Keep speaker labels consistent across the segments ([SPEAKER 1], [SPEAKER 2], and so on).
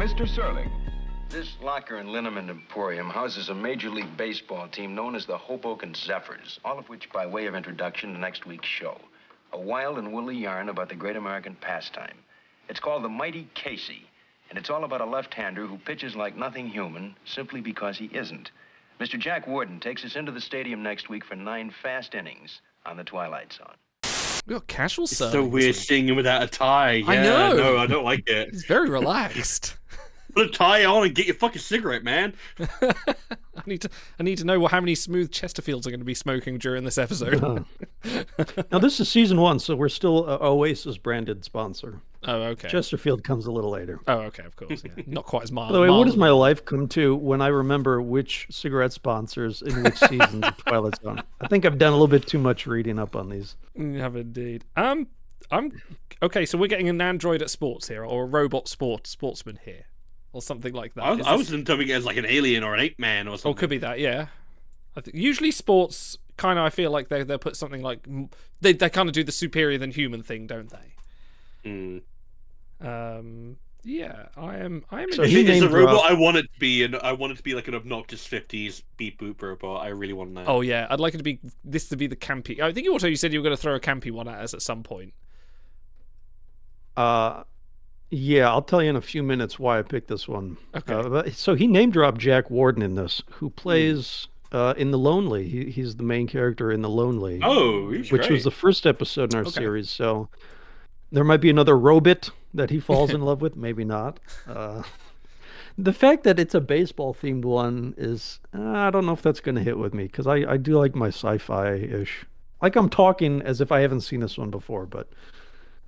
[SPEAKER 1] Mr. Serling.
[SPEAKER 2] This locker and liniment emporium houses a Major League Baseball team known as the Hoboken Zephyrs, all of which by way of introduction to next week's show. A wild and woolly yarn about the great American pastime. It's called The Mighty Casey, and it's all about a left-hander who pitches like nothing human simply because he isn't. Mr. Jack Warden takes us into the stadium next week for 9 fast innings on the Twilight Zone.
[SPEAKER 3] We got casual
[SPEAKER 4] It's
[SPEAKER 3] serving.
[SPEAKER 4] so weird seeing him without a tie. Yeah,
[SPEAKER 3] I know.
[SPEAKER 4] No, I don't like it.
[SPEAKER 3] He's very relaxed.
[SPEAKER 4] Put a tie on and get your fucking cigarette, man.
[SPEAKER 3] I need to know how many smooth Chesterfields are going to be smoking during this episode.
[SPEAKER 5] Now, this is season 1, so we're still a Oasis branded sponsor.
[SPEAKER 3] Oh, okay.
[SPEAKER 5] Chesterfield comes a little later.
[SPEAKER 3] Oh, okay, of course. Yeah. Not quite as mild.
[SPEAKER 5] By the way, what does my life come to when I remember which cigarette sponsors in which seasons of Twilight Zone? I think I've done a little bit too much reading up on these.
[SPEAKER 3] You have indeed. I'm okay. So we're getting an android at sports here, or a robot sportsman here, or something like that.
[SPEAKER 4] I was interpreting it as like an alien or an ape man or something.
[SPEAKER 3] Or could be that, yeah. I think usually sports kind of. I feel like they put something like they kind of do the superior than human thing, don't they? Yeah, I am.
[SPEAKER 5] So
[SPEAKER 4] it's a robot I want it to be, and I want it to be like an obnoxious 50s beep boop robot. I really want that.
[SPEAKER 3] Oh yeah, I'd like it to be the campy. I think you said you were going to throw a campy one at us at some point.
[SPEAKER 5] Yeah, I'll tell you in a few minutes why I picked this one.
[SPEAKER 3] Okay.
[SPEAKER 5] So he name dropped Jack Warden in this, who plays in The Lonely. He's the main character in The Lonely.
[SPEAKER 4] Oh, he's
[SPEAKER 5] which
[SPEAKER 4] great.
[SPEAKER 5] was the first episode in our series. So there might be another robot that he falls in love with, maybe not. The fact that it's a baseball themed one is, I don't know if that's going to hit with me, because I do like my sci-fi-ish. Like I'm talking as if I haven't seen this one before, but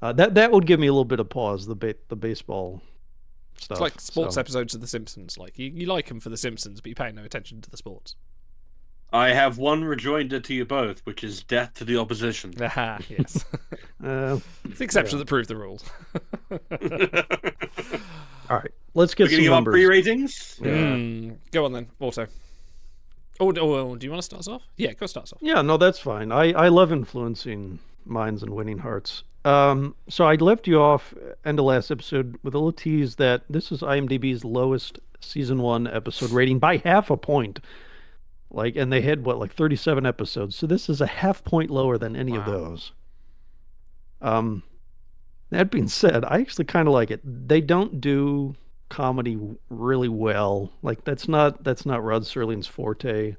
[SPEAKER 5] that would give me a little bit of pause, the baseball stuff.
[SPEAKER 3] It's like sports episodes of The Simpsons. Like you like them for The Simpsons, but you pay no attention to the sports.
[SPEAKER 4] I have one rejoinder to you both, which is death to the opposition.
[SPEAKER 3] Aha, yes. It's the exception that proved the rule.
[SPEAKER 5] All right, let's get some numbers.
[SPEAKER 4] Pre-ratings?
[SPEAKER 3] Go on then, Auto. Oh, do you want to start us off? Yeah, go start us off.
[SPEAKER 5] Yeah, no, that's fine. I love influencing minds and winning hearts. So I left you off end of last episode with a little tease that this is IMDb's lowest season 1 episode rating by half a point. And they had 37 episodes. So this is a half point lower than any of those. That being said, I actually kind of like it. They don't do comedy really well. That's not Rod Serling's forte.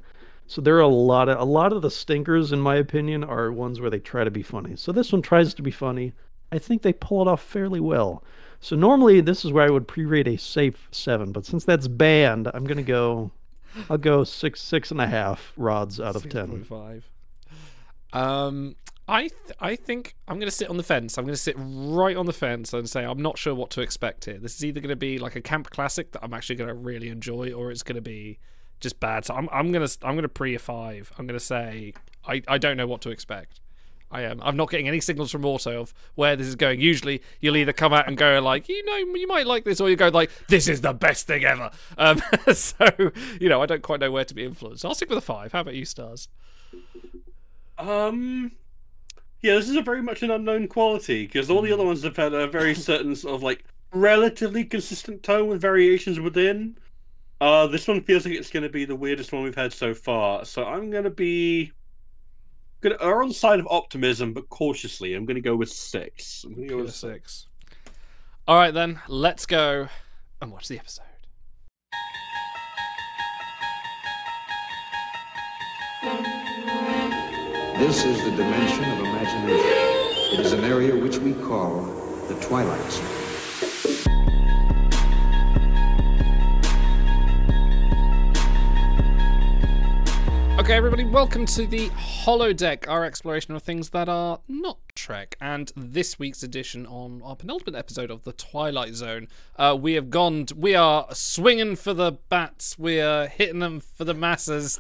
[SPEAKER 5] So there are a lot of the stinkers, in my opinion, are ones where they try to be funny. So this one tries to be funny. I think they pull it off fairly well. So normally this is where I would pre-rate a safe 7, but since that's banned, I'll go 6.5 rods out of 10.
[SPEAKER 3] 6.5. I think I'm going to sit on the fence. I'm going to sit right on the fence and say I'm not sure what to expect here. This is either going to be like a camp classic that I'm actually going to really enjoy, or it's going to be just bad. So I'm going to pre a 5. I'm going to say I don't know what to expect. I'm not getting any signals from Auto of where this is going. Usually you'll either come out and go like, you might like this, or you go like, this is the best thing ever. So I don't quite know where to be influenced. I'll stick with a 5. How about you, Stars?
[SPEAKER 4] Yeah, this is a very much an unknown quality, because all the other ones have had a very certain sort of relatively consistent tone with variations within. This one feels like it's going to be the weirdest one we've had so far. So I'm going to be err on the side of optimism, but cautiously. I'm going to go with 6. I'm going to go with 6.
[SPEAKER 3] All right, then. Let's go and watch the episode.
[SPEAKER 2] This is the dimension of imagination. It is an area which we call the Twilight Zone.
[SPEAKER 3] Okay, everybody, welcome to the Holodeck, our exploration of things that are not Trek. And this week's edition on our penultimate episode of the Twilight Zone, we are swinging for the bats, we are hitting them for the masses.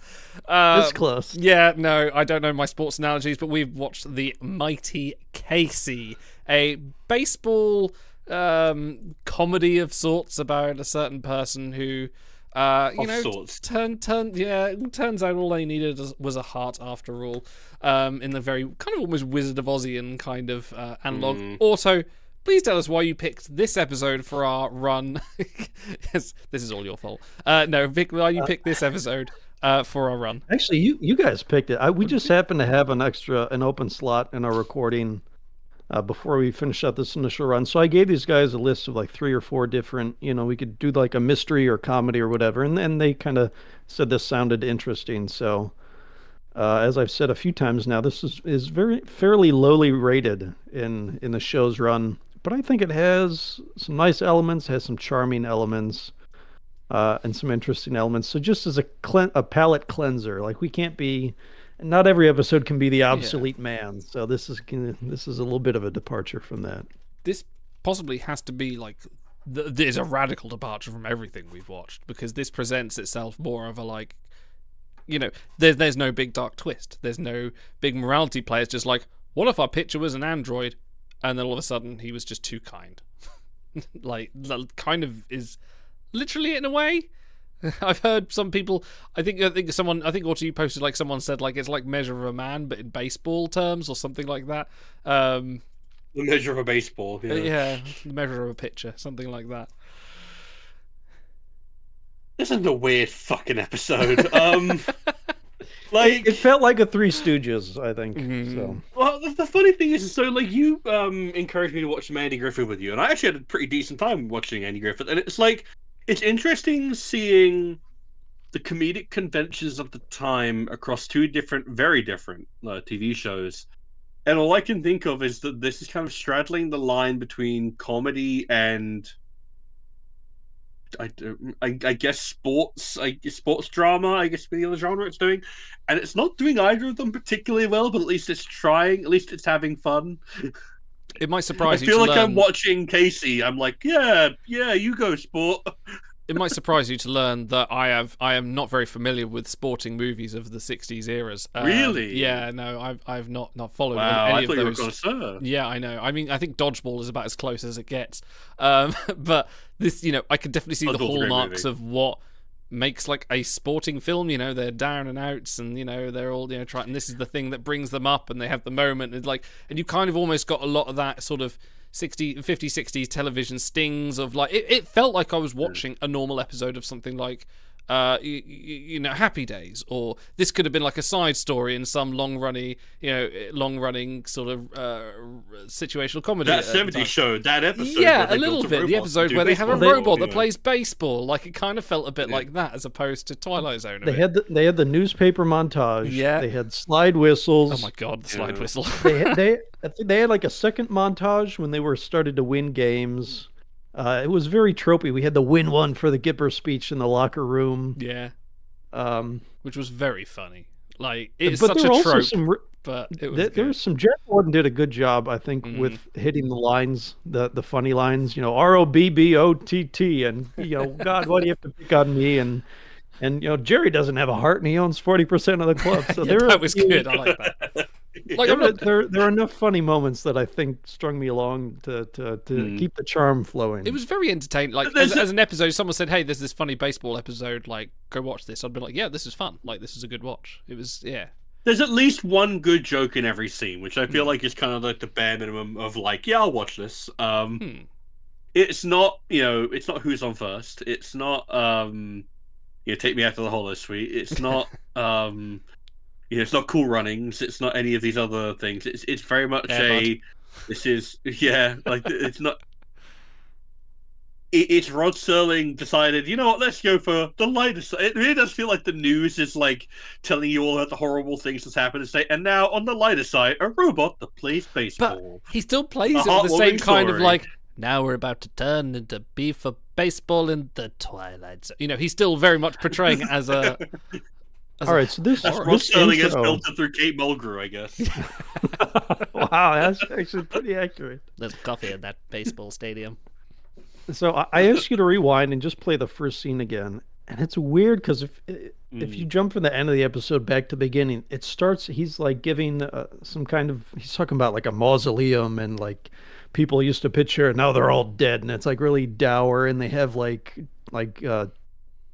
[SPEAKER 5] It's close.
[SPEAKER 3] Yeah, no, I don't know my sports analogies, but we've watched The Mighty Casey, a baseball comedy of sorts about a certain person who... turns out all they needed was a heart after all. In the very kind of almost Wizard of Ozian kind of analog. Auto, please tell us why you picked this episode for our run. Yes, this is all your fault. No, Vic, why you picked this episode for our run?
[SPEAKER 5] Actually, you guys picked it. We just happened to have an open slot in our recording before we finished up this initial run. So I gave these guys a list of like 3 or 4 different, we could do like a mystery or comedy or whatever. And then they kind of said this sounded interesting. So as I've said a few times now, this is fairly lowly rated in the show's run. But I think it has some nice elements, has some charming elements, and some interesting elements. So just as a palate cleanser, like not every episode can be the obsolete man. So this is a little bit of a departure from that.
[SPEAKER 3] This possibly has to be like there's a radical departure from everything we've watched, because this presents itself more of a like, there's no big dark twist. There's no big morality play. It's just like, what if our picture was an android, and then all of a sudden he was just too kind? Like, that kind of is literally it in a way. I've heard some people. I think also you posted like someone said like it's like Measure of a Man, but in baseball terms or something like that.
[SPEAKER 4] The measure of a baseball.
[SPEAKER 3] Yeah, the measure of a pitcher, something like that.
[SPEAKER 4] This is a weird fucking episode. Like
[SPEAKER 5] it felt like a Three Stooges, I think. So.
[SPEAKER 4] Well, the funny thing is, so like you encouraged me to watch some Andy Griffith with you, and I actually had a pretty decent time watching Andy Griffith, and it's like it's interesting seeing the comedic conventions of the time across 2 very different TV shows. And all I can think of is that this is kind of straddling the line between comedy and I guess sports drama, I guess the other genre it's doing. And it's not doing either of them particularly well, but at least it's trying, at least it's having fun.
[SPEAKER 3] It might surprise you.
[SPEAKER 4] I feel like I'm watching Casey. I'm like, yeah, you go, sport.
[SPEAKER 3] It might surprise you to learn that I am not very familiar with sporting movies of the 60s eras.
[SPEAKER 4] Really?
[SPEAKER 3] Yeah, no, I've not followed
[SPEAKER 4] any
[SPEAKER 3] of those.
[SPEAKER 4] You were connoisseur.
[SPEAKER 3] Yeah, I know. I mean, I think Dodgeball is about as close as it gets. But this, I can definitely see the hallmarks of what makes like a sporting film. They're down and outs, and they're all trying. And this is the thing that brings them up, and they have the moment. And you kind of almost got a lot of that sort of 50s, 60s television stings of like it felt like I was watching a normal episode of something like Happy Days, or this could have been like a side story in some long running sort of situational comedy.
[SPEAKER 4] That 70s show, that episode.
[SPEAKER 3] Yeah, a little bit. The episode where they have a robot that plays baseball. Like it kind of felt a bit like that, as opposed to Twilight Zone.
[SPEAKER 5] They had the newspaper montage.
[SPEAKER 3] Yeah.
[SPEAKER 5] They had slide whistles.
[SPEAKER 3] Oh my god, the slide whistle.
[SPEAKER 5] They had like a second montage when they were started to win games. It was very tropey. We had the win one for the Gipper speech in the locker room.
[SPEAKER 3] Yeah. Which was very funny. Like, it's such a trope. But it was
[SPEAKER 5] there was some. Jack Warden did a good job, I think, with hitting the lines, the funny lines. ROBBOTT, and God, why do you have to pick on me? And Jerry doesn't have a heart, and he owns 40% of the club. So
[SPEAKER 3] that was good. I like that. Like,
[SPEAKER 5] there are enough funny moments that I think strung me along to keep the charm flowing.
[SPEAKER 3] It was very entertaining. Like as an episode, someone said, "Hey, there's this funny baseball episode. Like, go watch this." I'd be like, "Yeah, this is fun. Like, this is a good watch." It was, yeah.
[SPEAKER 4] There's at least one good joke in every scene, which I feel like is kind of like the bare minimum of like, yeah, I'll watch this. It's not, it's not Who's on First. It's not, Take Me Out to the Holosuite. It's not. It's not Cool Runnings. It's not any of these other things. It's very much it's not. It's Rod Serling decided, let's go for the lighter side. It really does feel like the news is like telling you all about the horrible things that's happened and say, and now on the lighter side, a robot that plays baseball.
[SPEAKER 3] But he still plays it with the same kind of like, now we're about to turn into B for baseball in the Twilight Zone. He's still very much portraying it as a.
[SPEAKER 5] All right, so this
[SPEAKER 4] Sterling has filtered through Kate Mulgrew, I guess.
[SPEAKER 5] Wow, that's actually pretty accurate.
[SPEAKER 3] There's coffee in that baseball stadium.
[SPEAKER 5] So I asked you to rewind and just play the first scene again, and it's weird because if you jump from the end of the episode back to the beginning, it starts. He's like giving some kind of. He's talking about like a mausoleum and like people used to pitch here, and now they're all dead, and it's like really dour, and they have like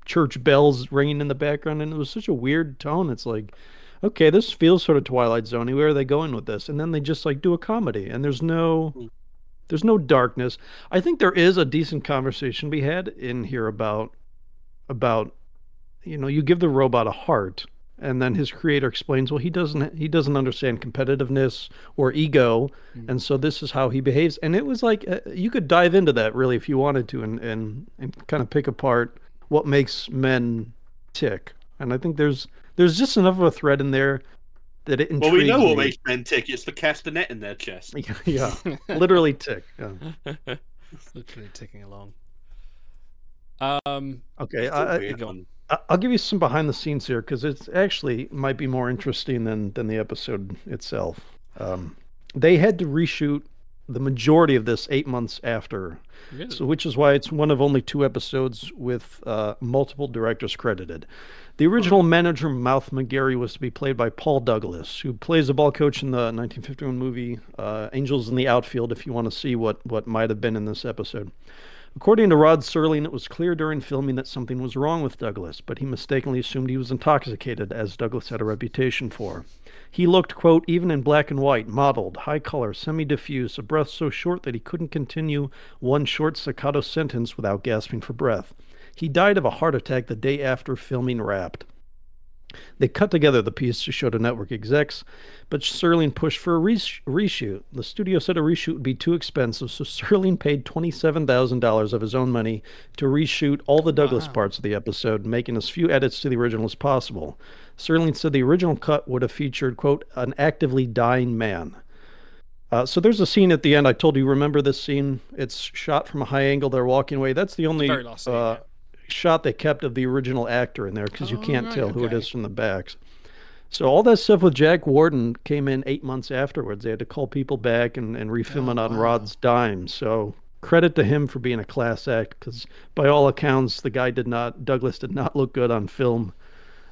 [SPEAKER 5] church bells ringing in the background, and it was such a weird tone. It's like, okay, this feels sort of Twilight Zone-y. Where are they going with this? And then they just like do a comedy, and there's no There's no darkness. I think there is a decent conversation we had in here about you give the robot a heart, and then his creator explains, well, he doesn't understand competitiveness or ego, and so this is how he behaves. And it was like you could dive into that really if you wanted to, and kind of pick apart what makes men tick. And I think there's just enough of a thread in there that it intrigues
[SPEAKER 4] Well, we know what
[SPEAKER 5] me.
[SPEAKER 4] makes men tick. It's the castanet in their chest.
[SPEAKER 5] Yeah, literally tick. Yeah.
[SPEAKER 3] Literally ticking along.
[SPEAKER 5] Okay,
[SPEAKER 4] It's a weird one.
[SPEAKER 5] I'll give you some behind the scenes here because it's actually might be more interesting than the episode itself. They had to reshoot the majority of this 8 months after,
[SPEAKER 3] Really?
[SPEAKER 5] so which is why it's one of only 2 episodes with multiple directors credited. The original manager, Mouth McGarry, was to be played by Paul Douglas, who plays a ball coach in the 1951 movie Angels in the Outfield, if you want to see what might have been in this episode. According to Rod Serling, it was clear during filming that something was wrong with Douglas, but he mistakenly assumed he was intoxicated, as Douglas had a reputation for. He looked, quote, even in black and white, mottled, high color, semi-diffuse, a breath so short that he couldn't continue one short staccato sentence without gasping for breath. He died of a heart attack the day after filming Wrapped. They cut together the piece to show to network execs, but Serling pushed for a reshoot. The studio said a reshoot would be too expensive, so Serling paid $27,000 of his own money to reshoot all the Douglas parts of the episode, making as few edits to the original as possible. Serling said the original cut would have featured, quote, an actively dying man. So there's a scene at the end. I told you, remember this scene? It's shot from a high angle. They're walking away. That's the only
[SPEAKER 3] Very last scene, yeah.
[SPEAKER 5] shot they kept of the original actor in there because you can't tell who it is from the backs. So all that stuff with Jack Warden came in 8 months afterwards. They had to call people back and refilm it on Rod's dime. So credit to him for being a class act because by all accounts, Douglas did not look good on film.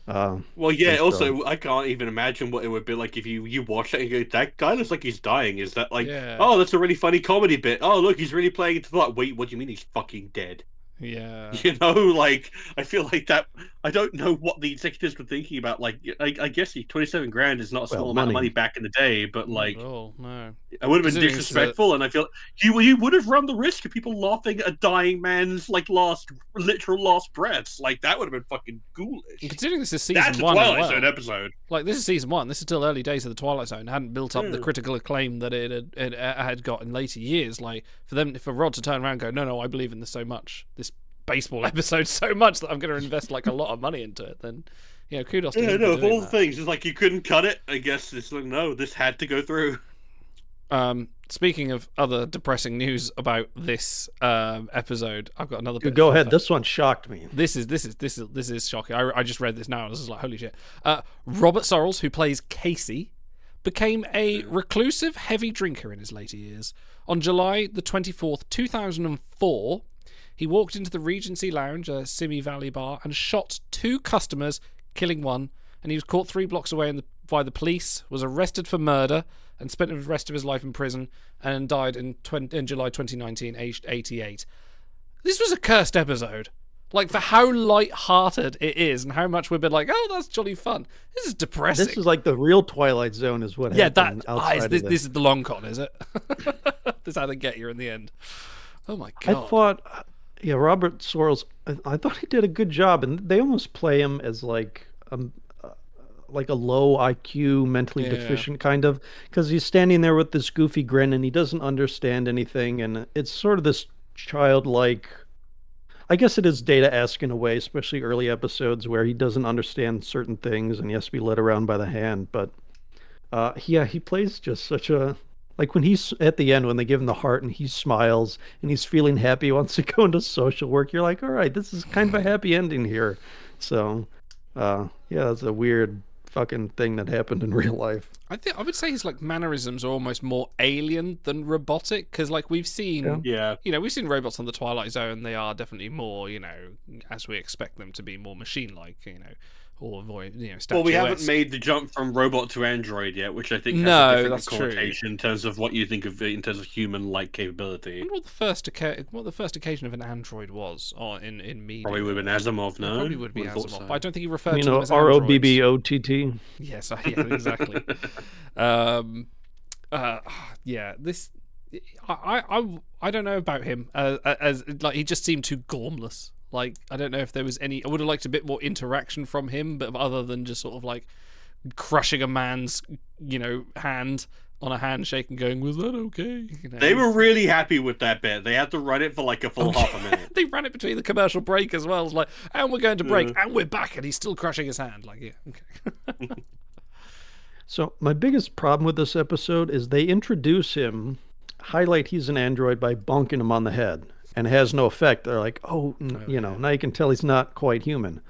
[SPEAKER 4] Well, yeah. Also, I can't even imagine what it would be like if you watch it and go, "That guy looks like he's dying." Is that like, oh, that's a really funny comedy bit? Oh, look, he's really playing into that. Wait, what do you mean he's fucking dead?
[SPEAKER 3] Yeah.
[SPEAKER 4] Like I feel like that. I don't know what the executives were thinking about. Like, I guess $27,000 is not a small amount of money back in the day, but like,
[SPEAKER 3] no,
[SPEAKER 4] it would have been disrespectful, and I feel you would have run the risk of people laughing at a dying man's like literal last breaths. Like that would have been fucking ghoulish.
[SPEAKER 3] And considering this is season
[SPEAKER 4] That's
[SPEAKER 3] one,
[SPEAKER 4] a Twilight
[SPEAKER 3] as well.
[SPEAKER 4] Zone episode.
[SPEAKER 3] Like this is season 1. This is still early days of the Twilight Zone. It hadn't built up the critical acclaim that it had got in later years. Like for Rod to turn around and go, no, I believe in this so much. This baseball episode so much that I'm going to invest like a lot of money into it, then kudos to him.
[SPEAKER 4] Of all the things, it's like you couldn't cut it. I guess it's like no, this had to go through.
[SPEAKER 3] Speaking of other depressing news about this episode, I've got another bit.
[SPEAKER 5] Go ahead. This one shocked me.
[SPEAKER 3] This is shocking. I just read this now and I was like, holy shit. Robert Sorrells, who plays Casey, became a reclusive heavy drinker in his later years. On July the 24th, 2004, he walked into the Regency Lounge, a Simi Valley bar, and shot 2 customers, killing one. And he was caught 3 blocks away by the police, was arrested for murder, and spent the rest of his life in prison, and died in July 2019, aged 88. This was a cursed episode. Like, for how light-hearted it is, and how much we've been like, oh, that's jolly fun. This is depressing.
[SPEAKER 5] This is like the real Twilight Zone is what happened outside
[SPEAKER 3] this is the long con, is it? This is how they get you in the end. Oh, my God.
[SPEAKER 5] I thought... Yeah, Robert Sorrells, I thought he did a good job, and they almost play him as like a low IQ, mentally deficient kind of, because he's standing there with this goofy grin and he doesn't understand anything, and it's sort of this childlike. I guess it is Data-esque in a way, especially early episodes where he doesn't understand certain things and he has to be led around by the hand. But he plays just such a. Like when he's at the end, when they give him the heart and he smiles and he's feeling happy, he wants to go into social work. You're like, all right, this is kind of a happy ending here. So, it's a weird fucking thing that happened in real life.
[SPEAKER 3] I would say his like mannerisms are almost more alien than robotic, because like we've seen, we've seen robots on the Twilight Zone. They are definitely more, as we expect them to be, more machine-like, or statuesque.
[SPEAKER 4] Well, we haven't made the jump from robot to android yet, which I think has a different connotation in terms of what you think of in terms of human-like capability.
[SPEAKER 3] I wonder what the first occasion of an android was in media.
[SPEAKER 4] Probably would have been Asimov, no?
[SPEAKER 3] Probably would be Asimov,
[SPEAKER 4] so.
[SPEAKER 3] but I don't think he referred to them as
[SPEAKER 5] ROBBOTT.
[SPEAKER 3] Yes, yeah, exactly. This I don't know about him. As like he just seemed too gormless. Like I don't know if there was any. I would have liked a bit more interaction from him, but other than just sort of like crushing a man's hand on a handshake and going, "Was that okay?"
[SPEAKER 4] They were really happy with that bit. They had to run it for like a full half a minute.
[SPEAKER 3] They ran it between the commercial break as well. It's like, and we're going to break, and we're back, and he's still crushing his hand. Like, yeah, okay.
[SPEAKER 5] So my biggest problem with this episode is they introduce him, highlight he's an android by bonking him on the head, and it has no effect. They're like, now you can tell he's not quite human.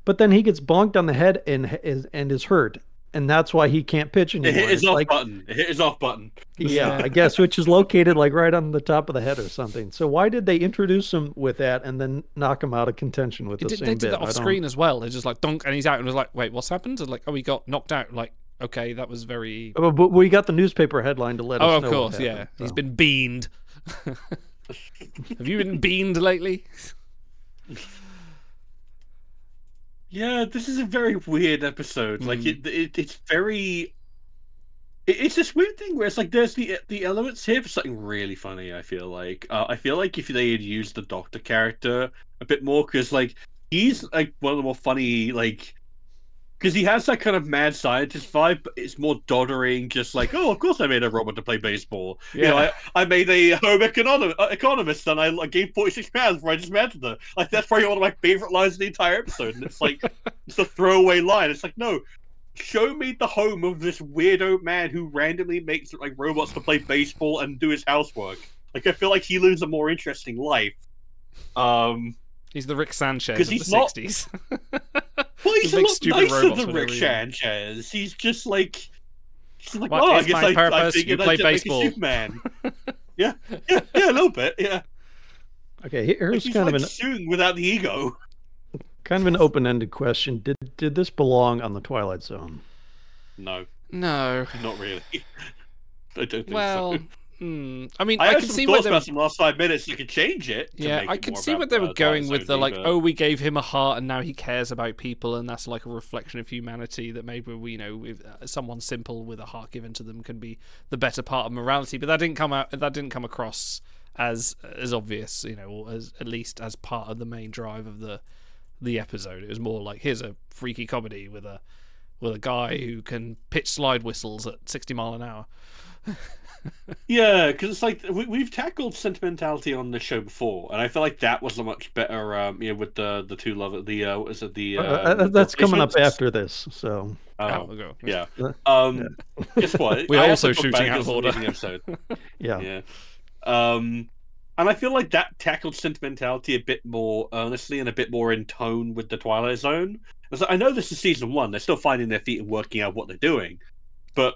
[SPEAKER 5] But then he gets bonked on the head and is hurt, and that's why he can't pitch anymore.
[SPEAKER 4] It hit his off button. It hit his off button.
[SPEAKER 5] Yeah, I guess, which is located like right on the top of the head or something. So why did they introduce him with that and then knock him out of contention with the same bit?
[SPEAKER 3] They did that off screen as well. They're just like, dunk, and he's out, and was like, wait, what's happened? And like, oh, he got knocked out. Like, okay, that was very...
[SPEAKER 5] But we got the newspaper headline to let us know.
[SPEAKER 3] Oh, of course, yeah. So. He's been beaned. Have you been beaned lately?
[SPEAKER 4] Yeah, this is a very weird episode. Like it's very. It's this weird thing where it's like there's the elements here for something really funny. I feel like if they had used the Doctor character a bit more, because like he's like one of the more funny because he has that kind of mad scientist vibe, but it's more doddering, just like, oh, of course I made a robot to play baseball. Yeah. I made a home economist, and I gave 46 pounds before I dismantled her. Like, that's probably one of my favorite lines of the entire episode, and it's like, it's a throwaway line. It's like, no, show me the home of this weirdo man who randomly makes like robots to play baseball and do his housework. Like, I feel like he lives a more interesting life.
[SPEAKER 3] He's the Rick Sanchez of the 60s.
[SPEAKER 4] Well, he's a lot nicer than Rick Sanchez. He's just like, I guess I figured I'd make a Superman. yeah, a little bit, yeah.
[SPEAKER 5] Okay, here's
[SPEAKER 4] he's
[SPEAKER 5] kind of
[SPEAKER 4] soon without the ego.
[SPEAKER 5] Kind of an open-ended question. Did this belong on the Twilight Zone?
[SPEAKER 4] No,
[SPEAKER 3] not
[SPEAKER 4] really. I don't think
[SPEAKER 3] so. I mean,
[SPEAKER 4] I
[SPEAKER 3] can see where they
[SPEAKER 4] about some last 5 minutes. You could change it.
[SPEAKER 3] Yeah, I can see where they were going with the like, oh, we gave him a heart and now he cares about people, and that's like a reflection of humanity. That maybe if someone simple with a heart given to them can be the better part of morality. But that didn't come across as obvious, or as at least as part of the main drive of the episode. It was more like, here's a freaky comedy with a guy who can pitch slide whistles at 60 miles an hour.
[SPEAKER 4] Yeah, because it's like we've tackled sentimentality on the show before, and I feel like that was a much better, with the two lovers. What is it?
[SPEAKER 5] That's coming up after this. So.
[SPEAKER 4] Yeah. Guess what?
[SPEAKER 3] We're also shooting out of order.
[SPEAKER 5] Yeah.
[SPEAKER 4] And I feel like that tackled sentimentality a bit more earnestly and a bit more in tone with the Twilight Zone. So I know this is season 1; they're still finding their feet and working out what they're doing, but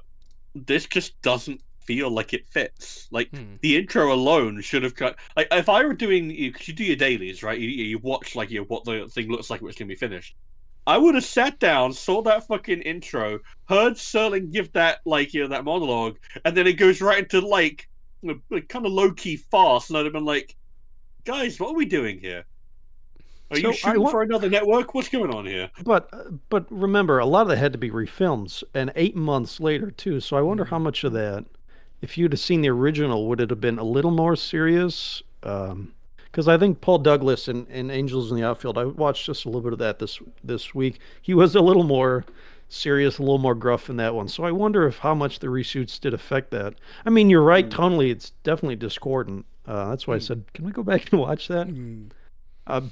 [SPEAKER 4] this just doesn't feel like it fits. Like the intro alone should have cut. Like if I were doing, because you do your dailies, right? You watch like what the thing looks like when it's gonna be finished. I would have sat down, saw that fucking intro, heard Serling give that that monologue, and then it goes right into like kind of low key farce, and I'd have been like, guys, what are we doing here? Are you shooting for another network? What's going on here?
[SPEAKER 5] But remember, a lot of that had to be refilms, and 8 months later too. So I wonder how much of that, if you'd have seen the original, would it have been a little more serious? Because I think Paul Douglas in Angels in the Outfield, I watched just a little bit of that this week. He was a little more serious, a little more gruff in that one. So I wonder if how much the reshoots did affect that. I mean, you're right, tonally, it's definitely discordant. That's why I said, can we go back and watch that?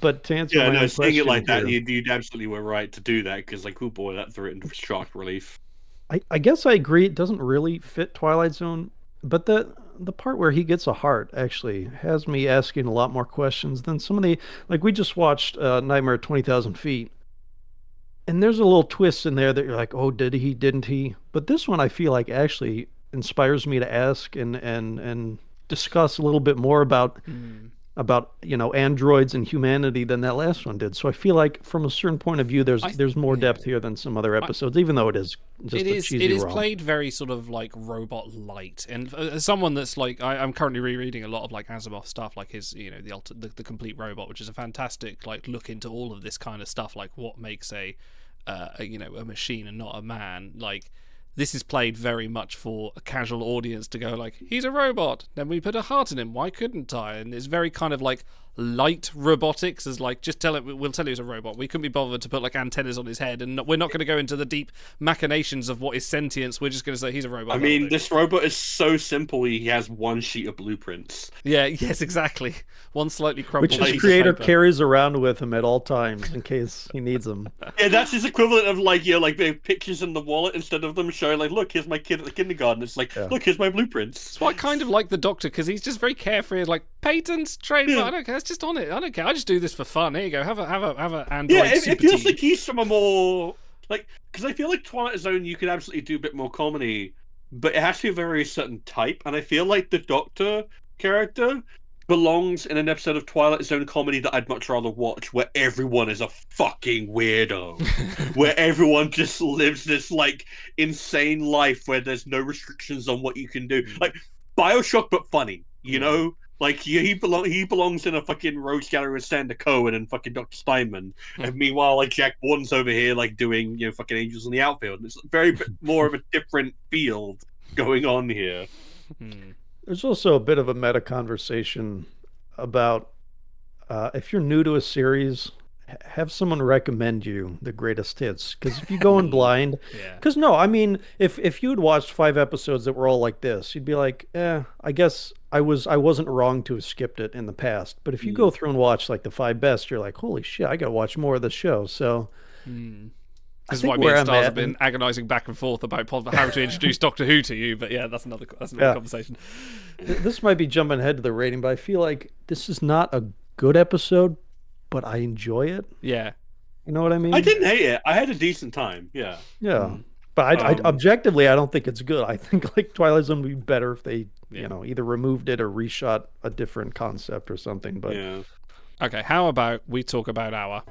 [SPEAKER 5] But to answer my question,
[SPEAKER 4] seeing it like that, you absolutely were right to do that, because oh boy, that threw it into shock relief.
[SPEAKER 5] I guess I agree. It doesn't really fit Twilight Zone, but the part where he gets a heart actually has me asking a lot more questions than some of the, like we just watched Nightmare at 20,000 Feet, and there's a little twist in there that you're like, oh, did he, didn't he? But this one I feel like actually inspires me to ask and discuss a little bit more about androids and humanity than that last one did. So I feel like from a certain point of view, there's more depth here than some other episodes, even though it is just cheesy
[SPEAKER 3] it is
[SPEAKER 5] romp.
[SPEAKER 3] played very sort of like robot light. And as someone that's like, I'm currently rereading a lot of like Asimov stuff, like his the Complete Robot, which is a fantastic like look into all of this kind of stuff, like what makes a machine and not a man. Like this is played very much for a casual audience to go like, he's a robot, then we put a heart in him, why couldn't I? And it's very kind of like light robotics, as like, just tell it, we'll tell you he's a robot. We couldn't be bothered to put like antennas on his head, and we're not going to go into the deep machinations of what is sentience. We're just going to say he's a robot.
[SPEAKER 4] I mean, this robot is so simple. He has one sheet of blueprints.
[SPEAKER 3] Yeah, yes, exactly. One slightly crumpled
[SPEAKER 5] Which
[SPEAKER 3] piece
[SPEAKER 5] his
[SPEAKER 3] of
[SPEAKER 5] creator
[SPEAKER 3] paper.
[SPEAKER 5] carries around with him at all times in case he needs them.
[SPEAKER 4] Yeah, that's his equivalent of like, like the pictures in the wallet instead of them showing like, look, here's my kid at the kindergarten. It's like, look, here's my blueprints.
[SPEAKER 3] That's why I kind of like the Doctor, because he's just very carefree, like patents, trademark. I don't care. It's just on it. I don't care. I just do this for fun. There you go. Have a Android.
[SPEAKER 4] Yeah, it
[SPEAKER 3] Super
[SPEAKER 4] feels
[SPEAKER 3] Tea.
[SPEAKER 4] like he's from a more like, because I feel like Twilight Zone, you could absolutely do a bit more comedy, but it has to be a very certain type, and I feel like the Doctor character belongs in an episode of Twilight Zone comedy that I'd much rather watch, where everyone is a fucking weirdo, where everyone just lives this like insane life where there's no restrictions on what you can do, like BioShock but funny, you know. Like he belongs in a fucking rogues gallery with Sander Cohen and fucking Dr. Steinman, and meanwhile like Jack Warden's over here like doing fucking Angels in the Outfield. And it's very bit more of a different field going on here.
[SPEAKER 5] There's also a bit of a meta conversation about if you're new to a series, have someone recommend you the greatest hits. Because if you go in blind, because no, I mean, if you'd watched 5 episodes that were all like this, you'd be like, I guess I wasn't wrong to have skipped it in the past. But if you go through and watch like the 5 best, you're like, holy shit, I got to watch more of the show. So.
[SPEAKER 3] This is why me and Stars have been agonising back and forth about how to introduce Doctor Who to you, but yeah, that's another conversation.
[SPEAKER 5] This might be jumping ahead to the rating, but I feel like this is not a good episode, but I enjoy it.
[SPEAKER 3] Yeah.
[SPEAKER 5] You know what I mean?
[SPEAKER 4] I didn't hate it. I had a decent time. Yeah.
[SPEAKER 5] Yeah. But I objectively, I don't think it's good. I think like Twilight Zone would be better if they, either removed it or reshot a different concept or something. But
[SPEAKER 3] okay, how about we talk about our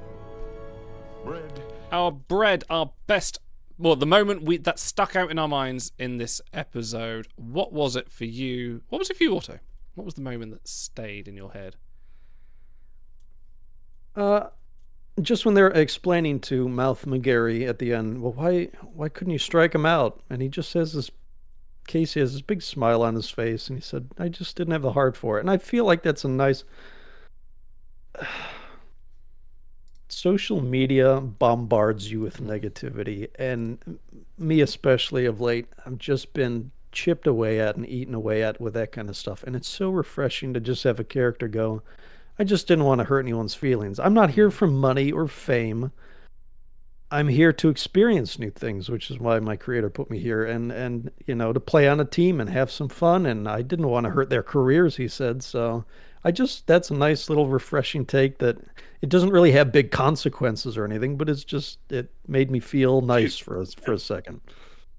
[SPEAKER 3] bread, our best, well, the moment that stuck out in our minds in this episode. What was it for you? What was it for you, Otto? What was the moment that stayed in your head?
[SPEAKER 5] Just when they're explaining to Mouth McGarry at the end, well, why couldn't you strike him out? And he just says this. Casey has this big smile on his face, and he said, "I just didn't have the heart for it." And I feel like that's a nice. Social media bombards you with negativity, and me especially of late, I've just been chipped away at and eaten away at with that kind of stuff. And it's so refreshing to just have a character go, I just didn't want to hurt anyone's feelings. I'm not here for money or fame. I'm here to experience new things, which is why my creator put me here, and to play on a team and have some fun. And I didn't want to hurt their careers, he said. So that's a nice little refreshing take that it doesn't really have big consequences or anything, but it made me feel nice for a second.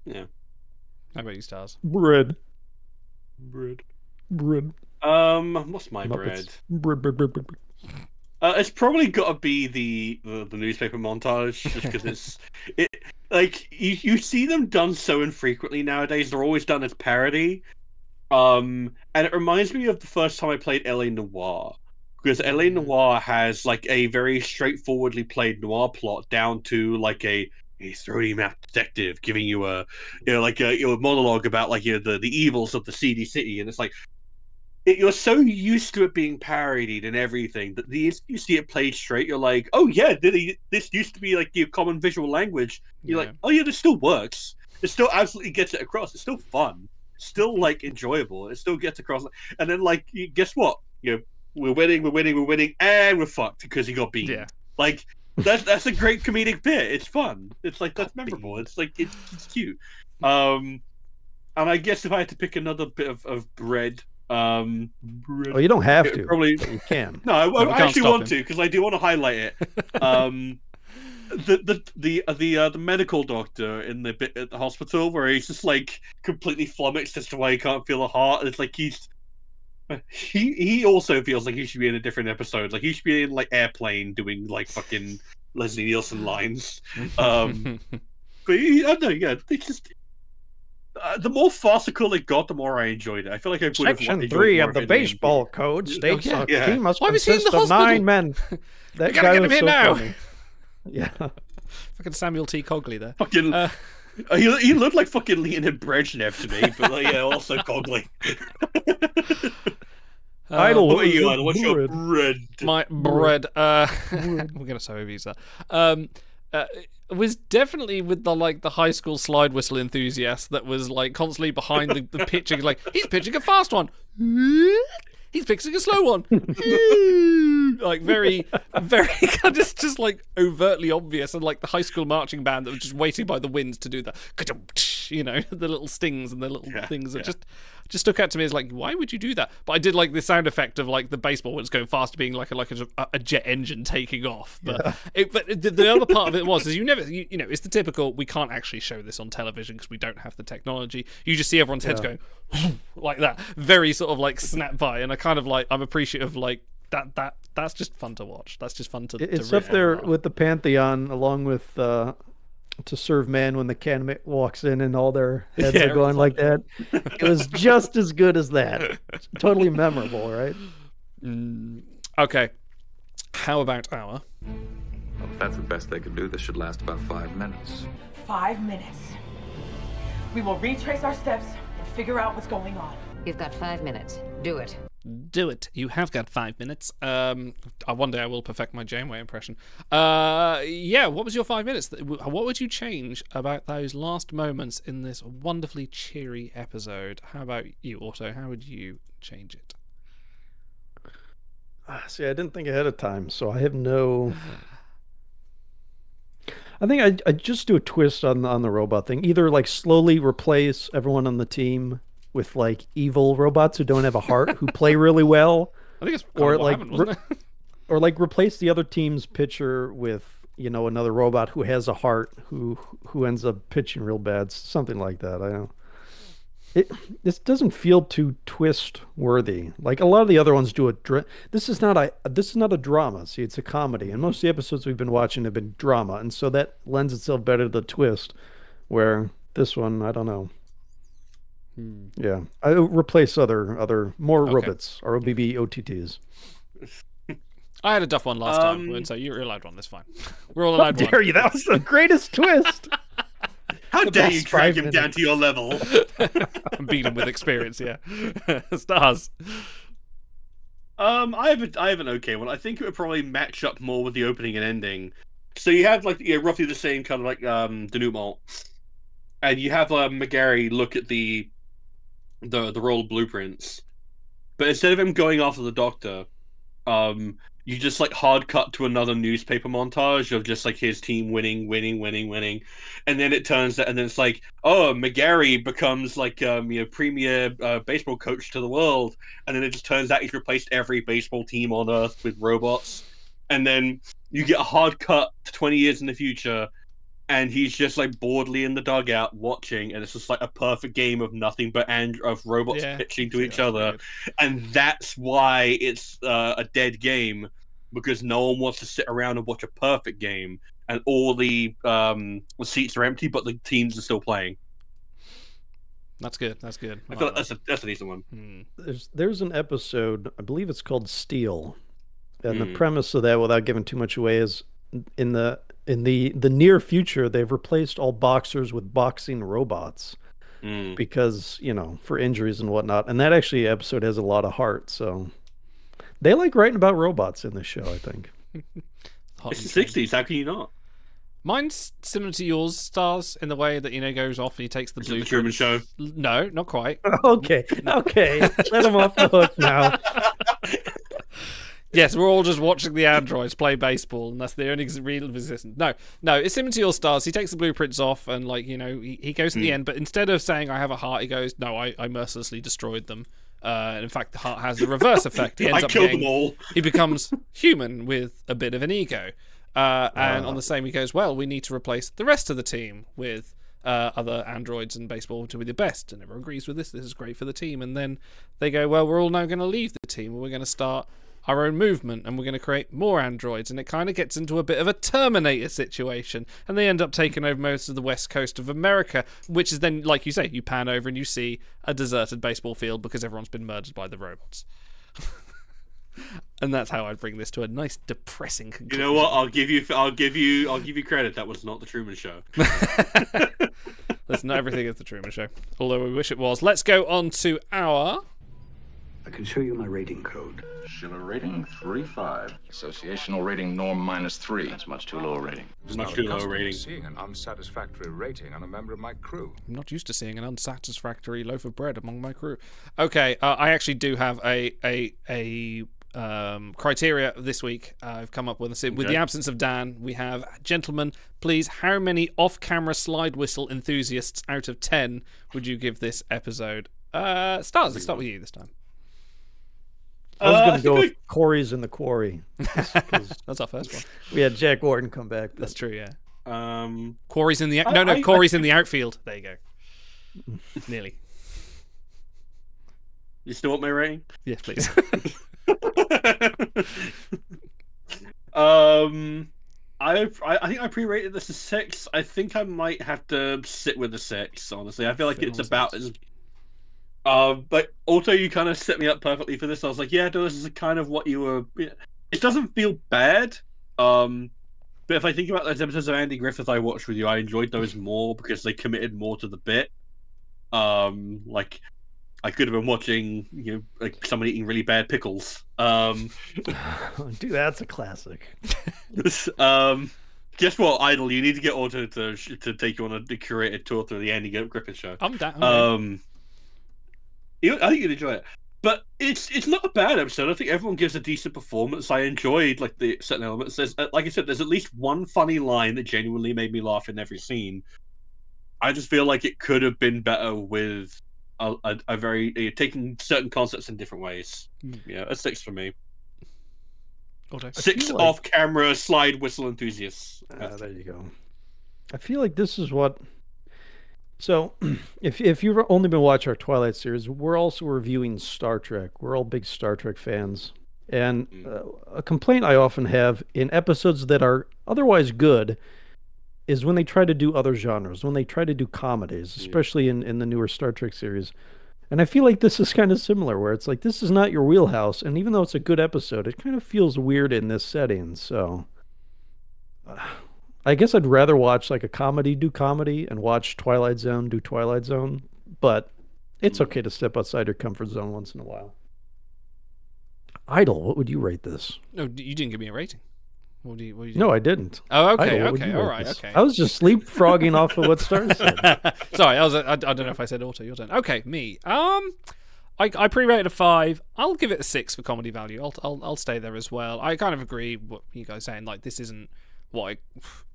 [SPEAKER 4] Yeah.
[SPEAKER 3] How about you, Stars?
[SPEAKER 5] Bread.
[SPEAKER 4] What's my
[SPEAKER 5] Muppets.
[SPEAKER 4] bread? It's probably got to be the newspaper montage, just because you see them done so infrequently nowadays. They're always done as parody. And it reminds me of the first time I played L.A. Noire, because L.A. Noire has like a very straightforwardly played noir plot down to like a throaty mouth detective giving you a monologue about like the evils of the seedy city, and it's like you're so used to it being parodied and everything that you see it played straight, you're like, oh yeah, this used to be like your common visual language. You're like, oh yeah, this still works. It still absolutely gets it across. It's still fun. Still like enjoyable. It still gets across. And then like, guess what? We're winning, and we're fucked because he got beaten.
[SPEAKER 3] Yeah.
[SPEAKER 4] Like that's a great comedic bit. It's fun. It's like that's memorable. It's like it's cute. And I guess if I had to pick another bit of bread.
[SPEAKER 5] Well, you don't have to.
[SPEAKER 4] Probably
[SPEAKER 5] you can.
[SPEAKER 4] No, I actually want to because I do want to highlight it. The medical doctor in the bit at the hospital where he's just like completely flummoxed as to why he can't feel a heart. It's like he also feels like he should be in a different episode. Like he should be in like Airplane doing like fucking Leslie Nielsen lines. But I don't know. Yeah, it's just. The more farcical it got, the more I enjoyed it. I feel like I would have
[SPEAKER 5] Section 3 of the baseball code states a team must
[SPEAKER 3] Why was he in
[SPEAKER 5] consist
[SPEAKER 3] the
[SPEAKER 5] of
[SPEAKER 3] hospital?
[SPEAKER 5] 9 men. That
[SPEAKER 3] We gotta
[SPEAKER 5] guy
[SPEAKER 3] get him
[SPEAKER 5] was
[SPEAKER 3] here
[SPEAKER 5] so
[SPEAKER 3] now.
[SPEAKER 5] funny. Yeah.
[SPEAKER 3] Fucking Samuel T. Cogley there.
[SPEAKER 4] Fucking He looked like fucking Leonid Brezhnev to me, but like, yeah, also goggly.
[SPEAKER 5] Idol,
[SPEAKER 4] What are you on? What's your
[SPEAKER 5] bread?
[SPEAKER 4] bread?
[SPEAKER 3] My bread. We're gonna so overuse that. It was definitely with the high school slide whistle enthusiast that was like constantly behind the pitching. Like, he's pitching a fast one. He's pitching a slow one. Like very, very kind of just like overtly obvious, and like the high school marching band that was just waiting by the winds to do that. You know, the little stings and the little things that just stuck out to me as like, why would you do that? But I did like the sound effect of like the baseball when it's going fast being like a jet engine taking off. But the other part of it was is you know, it's the typical, we can't actually show this on television because we don't have the technology. You just see everyone's heads going like that, very sort of like snap by, and I kind of like, I'm appreciative of like that's just fun to watch. That's just fun to.
[SPEAKER 5] It's up there with the Pantheon, along with To Serve Man when the can walks in and all their heads are going like that. It was just as good as that. It's totally memorable, right?
[SPEAKER 3] Okay. How about our?
[SPEAKER 1] Well, if that's the best they could do, this should last about 5 minutes.
[SPEAKER 6] 5 minutes. We will retrace our steps and figure out what's going on.
[SPEAKER 7] You've got 5 minutes. Do it.
[SPEAKER 3] Do it. You have got 5 minutes. One day I will perfect my Janeway impression. Yeah, what was your 5 minutes? What would you change about those last moments in this wonderfully cheery episode? How about you, Otto? How would you change it?
[SPEAKER 5] See, I didn't think ahead of time, so I have no... I think I just do a twist on the robot thing. Either like slowly replace everyone on the team with like evil robots who don't have a heart who play really well,
[SPEAKER 3] I think it's
[SPEAKER 5] or
[SPEAKER 3] what
[SPEAKER 5] like
[SPEAKER 3] happened, wasn't it?
[SPEAKER 5] or like replace the other team's pitcher with, you know, another robot who has a heart who ends up pitching real bad, something like that. I don't. This doesn't feel too twist worthy. Like a lot of the other ones do this is not a drama. See, it's a comedy, and most of the episodes we've been watching have been drama, and so that lends itself better to the twist. Where this one, I don't know. Yeah, I replace other more robots, ROBB OTTs.
[SPEAKER 3] I had a duff one last time, so you're allowed one. That's fine. We're all allowed one.
[SPEAKER 5] How dare you? That was the greatest twist.
[SPEAKER 4] How dare you drag him down to your level?
[SPEAKER 3] I'm beat him with experience. Yeah, stars.
[SPEAKER 4] I have an okay one. I think it would probably match up more with the opening and ending. So you have like roughly the same kind of like denouement, and you have McGarry look at the roll of blueprints, but instead of him going after the doctor, you just like hard cut to another newspaper montage of just like his team winning, and then it turns out, and then it's like, oh, McGarry becomes like premier baseball coach to the world, and then it just turns out he's replaced every baseball team on Earth with robots, and then you get a hard cut to 20 years in the future, and he's just like boredly in the dugout watching, and it's just like a perfect game of nothing but of robots pitching to each other, and that's why it's a dead game, because no one wants to sit around and watch a perfect game, and all the seats are empty, but the teams are still playing.
[SPEAKER 3] That's good. That's good.
[SPEAKER 4] I feel like that's a decent one.
[SPEAKER 5] There's an episode, I believe it's called Steel, and the premise of that, without giving too much away, is in the near future they've replaced all boxers with boxing robots because, you know, for injuries and whatnot. And that actually episode has a lot of heart, so they like writing about robots in this show, I think.
[SPEAKER 4] It's the 60s. How can you not?
[SPEAKER 3] Mine's similar to yours, Stars, in the way that, you know, goes off and he takes the blue.
[SPEAKER 4] The Truman Show.
[SPEAKER 3] No, not quite.
[SPEAKER 5] Okay. Let him off the hook now.
[SPEAKER 3] Yes, we're all just watching the androids play baseball, and that's the only real existence. No, it's similar to your, Stars. He takes the blueprints off, and, like, you know, he goes to the end, but instead of saying, I have a heart, he goes, no, I mercilessly destroyed them. And in fact, the heart has the reverse effect. He ends up
[SPEAKER 4] killed them all.
[SPEAKER 3] He becomes human with a bit of an ego. And on the same, he goes, well, we need to replace the rest of the team with other androids in baseball to be the best. And everyone agrees with this. This is great for the team. And then they go, well, we're all now going to leave the team, and we're going to start our own movement, and we're going to create more androids, and it kind of gets into a bit of a Terminator situation, and they end up taking over most of the west coast of America, which is then, like you say, you pan over and you see a deserted baseball field because everyone's been murdered by the robots. And that's how I'd bring this to a nice depressing conclusion.
[SPEAKER 4] You know what? I'll give you credit. That was not the Truman Show.
[SPEAKER 3] Listen, not everything is the Truman Show. Although we wish it was. Let's go on to our...
[SPEAKER 8] I can show you my rating code.
[SPEAKER 9] Schiller rating 3.5. Associational rating norm -3.
[SPEAKER 2] That's much too low a rating.
[SPEAKER 4] Much too low a rating.
[SPEAKER 10] Seeing an unsatisfactory rating on a member of my crew.
[SPEAKER 3] I'm not used to seeing an unsatisfactory loaf of bread among my crew. Okay, I actually do have a criteria this week. I've come up with with the absence of Dan. We have, gentlemen, please, how many off-camera slide whistle enthusiasts out of 10 would you give this episode? Let's start with you this time.
[SPEAKER 5] I was going to go with Corey's in the Quarry.
[SPEAKER 3] That's our first one.
[SPEAKER 5] We had Jack Gordon come back.
[SPEAKER 3] That's true, yeah.
[SPEAKER 5] Corey's
[SPEAKER 3] in the Corey's in the outfield. There you go. Nearly.
[SPEAKER 4] You still want my rating?
[SPEAKER 3] Yes, please.
[SPEAKER 4] I think I pre-rated this as 6. I think I might have to sit with the 6. Honestly, I feel like it's about as. But also, you kind of set me up perfectly for this. I was like, yeah, no, this is kind of what you were. It doesn't feel bad. But if I think about those episodes of Andy Griffith I watched with you, I enjoyed those more because they committed more to the bit. Like I could have been watching, like someone eating really bad pickles.
[SPEAKER 5] Dude, that's a classic.
[SPEAKER 4] Guess what, Idol? You need to get Otto to take you on a curated tour through the Andy Griffith show.
[SPEAKER 3] I'm down.
[SPEAKER 4] I think you'd enjoy it, but it's not a bad episode. I think everyone gives a decent performance. I enjoyed like the certain elements. There's, like I said, there's at least one funny line that genuinely made me laugh in every scene. I just feel like it could have been better with a very taking certain concepts in different ways. Yeah, a 6 for me.
[SPEAKER 3] Okay.
[SPEAKER 4] 6 off-camera slide whistle enthusiasts.
[SPEAKER 5] There you go. I feel like this is what. So, if you've only been watching our Twilight series, we're also reviewing Star Trek. We're all big Star Trek fans. And a complaint I often have in episodes that are otherwise good is when they try to do other genres, when they try to do comedies, especially in the newer Star Trek series. And I feel like this is kind of similar, where it's like, this is not your wheelhouse. And even though it's a good episode, it kind of feels weird in this setting. So... I guess I'd rather watch like a comedy do comedy and watch Twilight Zone do Twilight Zone, but it's okay to step outside your comfort zone once in a while. Idol, what would you rate this?
[SPEAKER 3] No, you didn't give me a rating. What do you do?
[SPEAKER 5] No, I didn't.
[SPEAKER 3] Oh, okay,
[SPEAKER 5] Idol,
[SPEAKER 3] okay, all right, okay.
[SPEAKER 5] I was just leapfrogging off of what Star said.
[SPEAKER 3] Sorry, I don't know if I said auto. Your turn. Okay, me. I pre-rated a 5. I'll give it a 6 for comedy value. I'll stay there as well. I kind of agree what you guys are saying. Like, this isn't what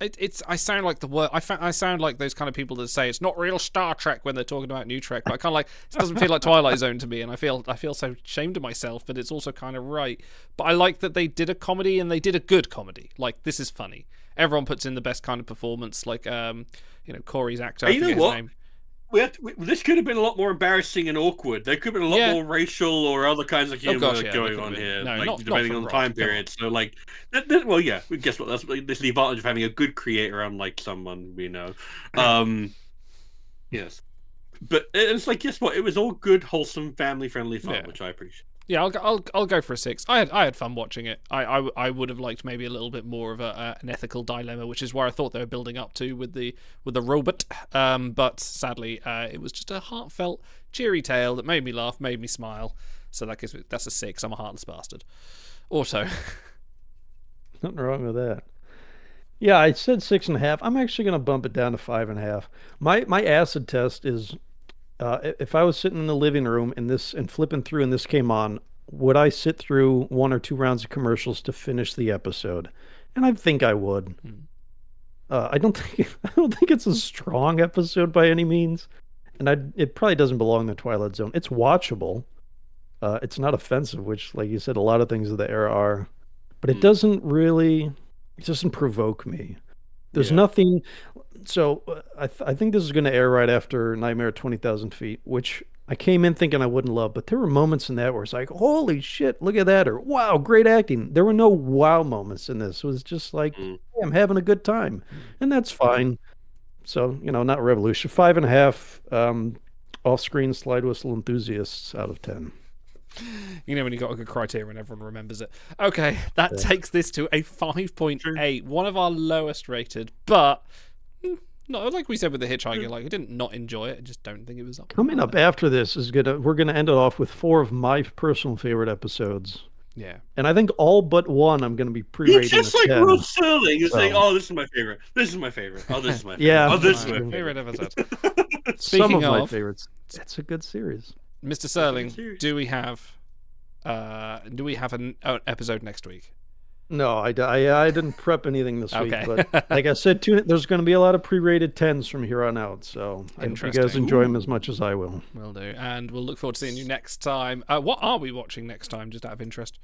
[SPEAKER 3] I sound like the word. I sound like those kind of people that say it's not real Star Trek when they're talking about New Trek. But I kind of like, it doesn't feel like Twilight Zone to me, and I feel so ashamed of myself. But it's also kind of right. But I like that they did a comedy and they did a good comedy. Like, this is funny. Everyone puts in the best kind of performance. Like Corey's actor. I forget his name.
[SPEAKER 4] This could have been a lot more embarrassing and awkward. There could have been a lot more racial or other kinds of humor going on here, depending on the time period. So, like, well, yeah, guess what? This is the advantage of having a good creator, unlike someone we know. Yes, but it's like, guess what? It was all good, wholesome, family-friendly fun, which I appreciate.
[SPEAKER 3] Yeah, I'll go for a 6. I had fun watching it. I would have liked maybe a little bit more of an ethical dilemma, which is where I thought they were building up to with the robot. But sadly, it was just a heartfelt, cheery tale that made me laugh, made me smile. So that's a 6. I'm a heartless bastard. Auto.
[SPEAKER 5] Nothing wrong with that. Yeah, I said 6.5. I'm actually going to bump it down to 5.5. My acid test is. If I was sitting in the living room and flipping through and this came on, would I sit through 1 or 2 rounds of commercials to finish the episode? And I think I would. I don't think it's a strong episode by any means, and it probably doesn't belong in the Twilight Zone. It's watchable. It's not offensive, which, like you said, a lot of things of the era are, but it doesn't provoke me. There's nothing. So I think this is going to air right after Nightmare at 20,000 Feet, which I came in thinking I wouldn't love, but there were moments in that where it's like, holy shit, look at that, or wow, great acting. There were no wow moments in this. It was just like, hey, I'm having a good time, and that's fine. So, not revolution. 5.5 off-screen slide whistle enthusiasts out of 10.
[SPEAKER 3] When you got a good criteria and everyone remembers it. Okay, that takes this to a 5.8, one of our lowest rated, but No, like we said with the Hitchhiker, like I didn't not enjoy it. I just don't think it was up.
[SPEAKER 5] Coming up after this is we're gonna end it off with 4 of my personal favorite episodes.
[SPEAKER 3] Yeah.
[SPEAKER 5] And I think all but one I'm gonna be pre-rating.
[SPEAKER 4] You're just like
[SPEAKER 5] 10.
[SPEAKER 4] Rod Serling. You're saying, "Oh, this is my favorite. This is my favorite. Oh, this is my favorite.
[SPEAKER 5] Yeah.
[SPEAKER 4] Oh, this is my
[SPEAKER 3] Favorite
[SPEAKER 4] favorite."
[SPEAKER 3] episode.
[SPEAKER 5] Some of my
[SPEAKER 3] of
[SPEAKER 5] favorites. It's a good series.
[SPEAKER 3] Mr. Serling, do we have an episode next week?
[SPEAKER 5] No, I didn't prep anything this week,
[SPEAKER 3] Okay.
[SPEAKER 5] but like I said, there's going to be a lot of pre-rated 10s from here on out, so I hope you guys enjoy them as much as I will.
[SPEAKER 3] Will do, and we'll look forward to seeing you next time. What are we watching next time, just out of interest?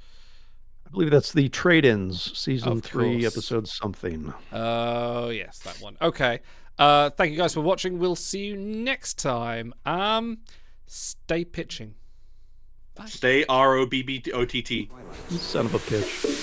[SPEAKER 5] I believe that's the Trade-Ins, Season 3,
[SPEAKER 3] course.
[SPEAKER 5] Episode something.
[SPEAKER 3] Oh, yes, that one. Okay. Thank you guys for watching. We'll see you next time. Stay pitching. Bye.
[SPEAKER 4] Stay ROBBOTT.
[SPEAKER 5] You son of a bitch.